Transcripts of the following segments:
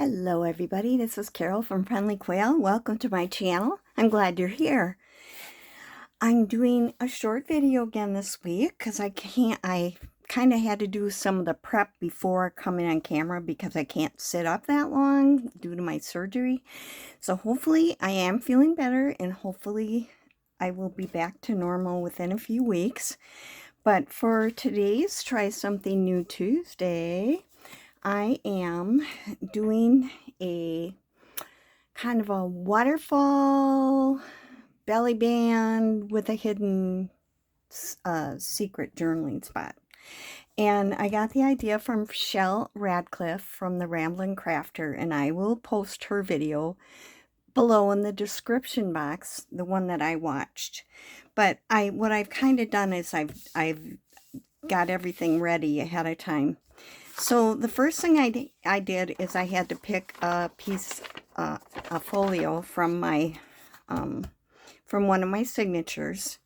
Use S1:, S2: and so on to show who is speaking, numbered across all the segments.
S1: Hello everybody, this is Carol from Friendly Quail. Welcome to my channel. I'm glad you're here. I'm doing a short video again this week because I kind of had to do some of the prep before coming on camera because I can't sit up that long due to my surgery. So hopefully I am feeling better and hopefully I will be back to normal within a few weeks. But for today's Try Something New Tuesday, I am doing a kind of a waterfall belly band with a hidden secret journaling spot. And I got the idea from Chelle Radcliffe from the Ramblin Crafter, and I will post her video below in the description box, the one that I watched. But what I've kind of done is I've got everything ready ahead of time. So the first thing I did is I had to pick a piece, a folio from my, from one of my signatures,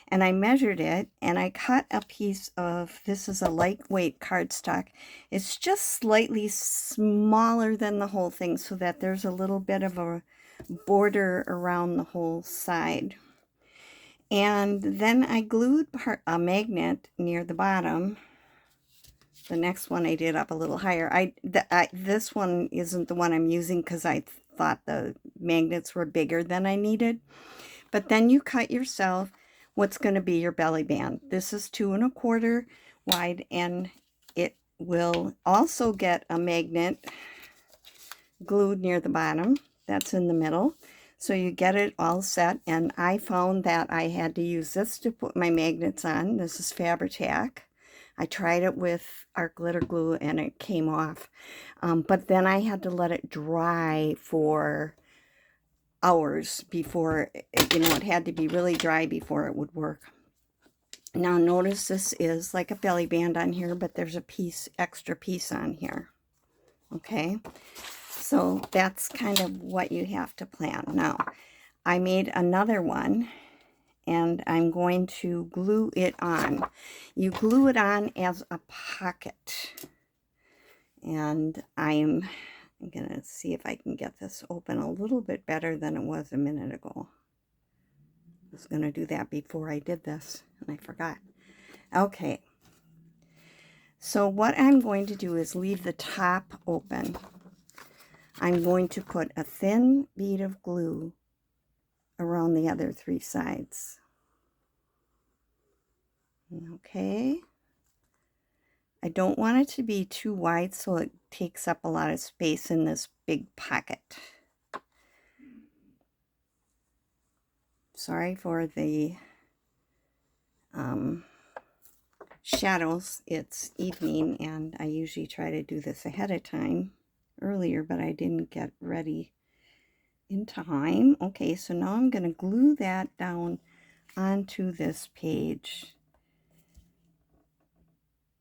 S1: and I measured it, and I cut a piece of, this is a lightweight cardstock. It's just slightly smaller than the whole thing so that there's a little bit of a border around the whole side. And then I glued a magnet near the bottom. The next one I did up a little higher. This one isn't the one I'm using because I thought the magnets were bigger than I needed. But then you cut yourself what's going to be your belly band. This is 2 1/4 wide, and it will also get a magnet glued near the bottom. That's in the middle. So you get it all set, and I found that I had to use this to put my magnets on. This is Fabri-Tac. I tried it with art glitter glue and it came off. But then I had to let it dry for hours before, it had to be really dry before it would work. Now notice this is like a belly band on here, but there's a extra piece on here. Okay, so that's kind of what you have to plan. Now, I made another one, and I'm going to glue it on. You glue it on as a pocket. And I'm going to see if I can get this open a little bit better than it was a minute ago. I was going to do that before I did this, and I forgot. Okay. So what I'm going to do is leave the top open. I'm going to put a thin bead of glue around the other 3 sides. Okay. I don't want it to be too wide so it takes up a lot of space in this big pocket. Sorry for the shadows. It's evening, and I usually try to do this ahead of time earlier, but I didn't get ready in time. Okay, so now I'm going to glue that down onto this page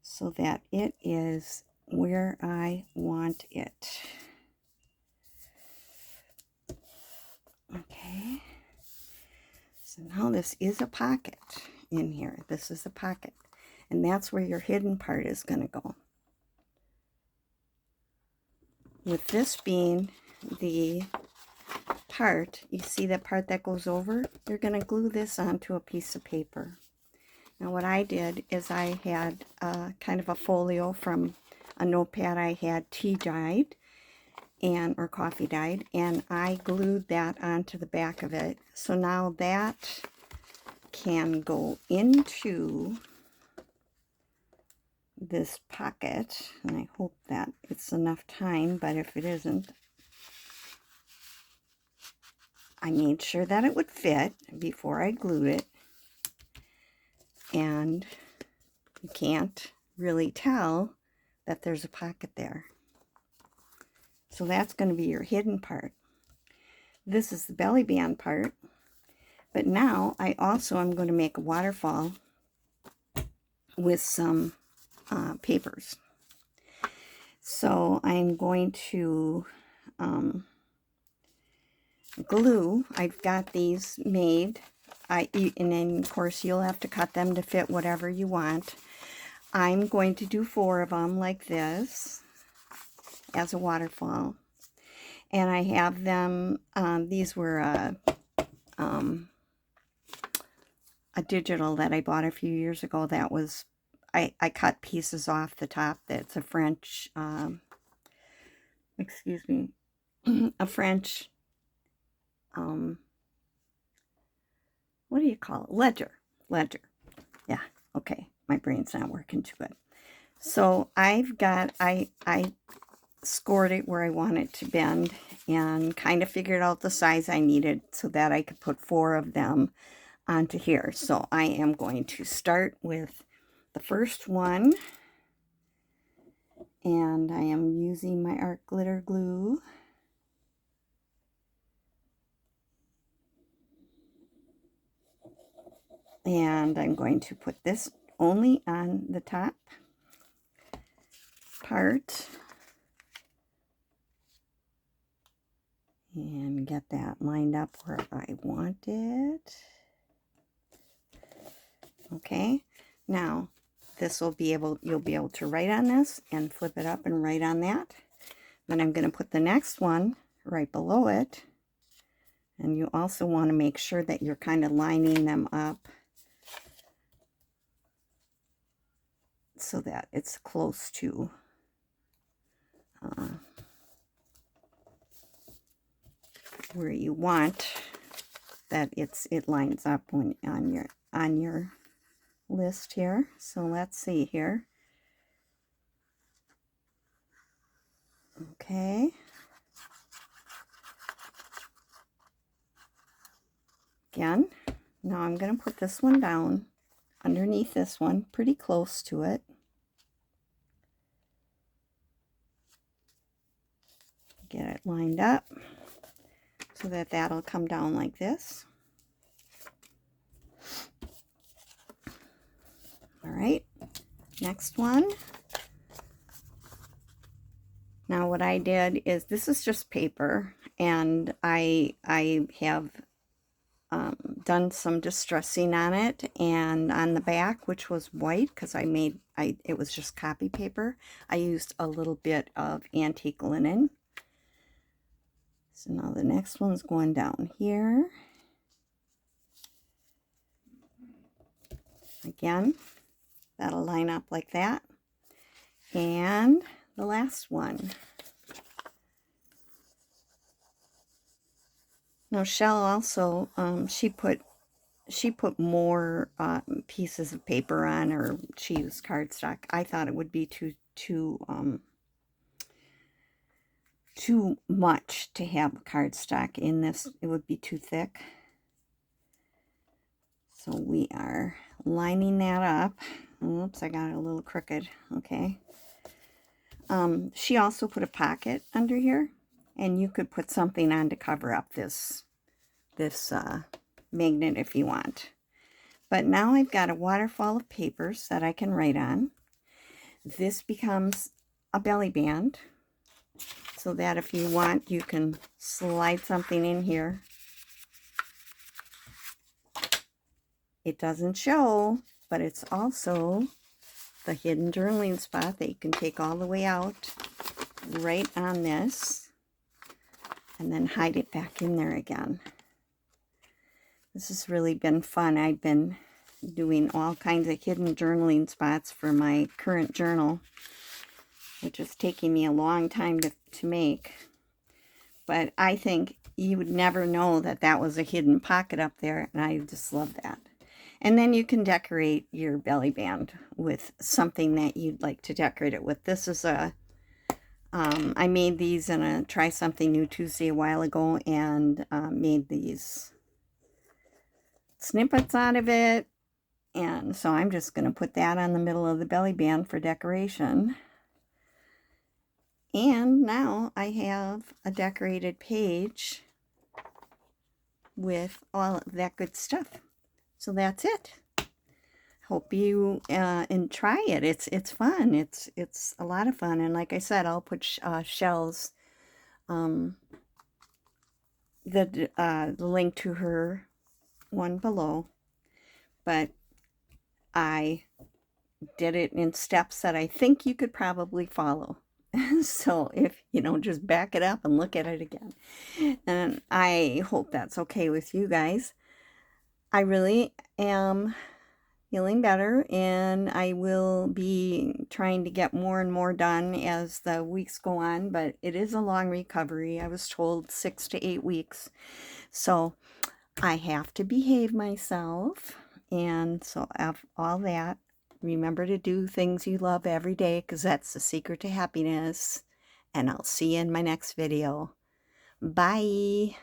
S1: so that it is where I want it. Okay, so now this is a pocket in here. This is a pocket, and that's where your hidden part is going to go. With this being the part, you see that part that goes over? You're going to glue this onto a piece of paper. Now what I did is I had kind of a folio from a notepad I had tea dyed or coffee dyed, and I glued that onto the back of it. So now that can go into this pocket, and I hope that it's enough time, but if it isn't, I made sure that it would fit before I glued it. And you can't really tell that there's a pocket there. So that's going to be your hidden part. This is the belly band part. But now I also am going to make a waterfall with some papers. So I'm going to glue. I've got these made. And then, of course, you'll have to cut them to fit whatever you want. I'm going to do 4 of them like this as a waterfall. And I have them, these were a digital that I bought a few years ago that was, I cut pieces off the top. That's a French, excuse me, a French, what do you call it? Ledger. Yeah, okay. My brain's not working too good. So I've got, I scored it where I want it to bend and kind of figured out the size I needed so that I could put 4 of them onto here. So I am going to start with the first one, and I am using my art glitter glue. And I'm going to put this only on the top part and get that lined up where I want it. Okay, now this will be able, you'll be able to write on this and flip it up and write on that. Then I'm going to put the next one right below it, and you also want to make sure that you're kind of lining them up so that it's close to where you want that it lines up when on your list here. So let's see here. Okay. Again, now I'm going to put this one down underneath this one, pretty close to it. Get it lined up so that that'll come down like this. All right, next one. Now what I did is, this is just paper, and I have done some distressing on it, and on the back, which was white because it was just copy paper, I used a little bit of antique linen. So now the next one's going down here. Again, that'll line up like that. And the last one. Now Chelle also, she put more pieces of paper on, or she used cardstock. I thought it would be too much to have cardstock in this. It would be too thick. So we are lining that up. Oops, I got it a little crooked. Okay. She also put a pocket under here, and you could put something on to cover up this magnet if you want. But now I've got a waterfall of papers that I can write on. This becomes a belly band, so that if you want, you can slide something in here. It doesn't show, but it's also the hidden journaling spot that you can take all the way out right on this and then hide it back in there again. This has really been fun. I've been doing all kinds of hidden journaling spots for my current journal, which is taking me a long time to make. But I think you would never know that that was a hidden pocket up there, and I just love that. And then you can decorate your belly band with something that you'd like to decorate it with. This is I made these in a Try Something New Tuesday a while ago, and made these snippets out of it. And so I'm just going to put that on the middle of the belly band for decoration. And now I have a decorated page with all of that good stuff. So that's it. Hope you and try it. It's fun. It's a lot of fun. And like I said, I'll put Chelle's the link to her one below. But I did it in steps that I think you could probably follow. So if you know, just back it up and look at it again. And I hope that's okay with you guys. I really am feeling better, and I will be trying to get more and more done as the weeks go on, but it is a long recovery. I was told 6 to 8 weeks. So I have to behave myself, and so all that. Remember to do things you love every day, because that's the secret to happiness. And I'll see you in my next video. Bye.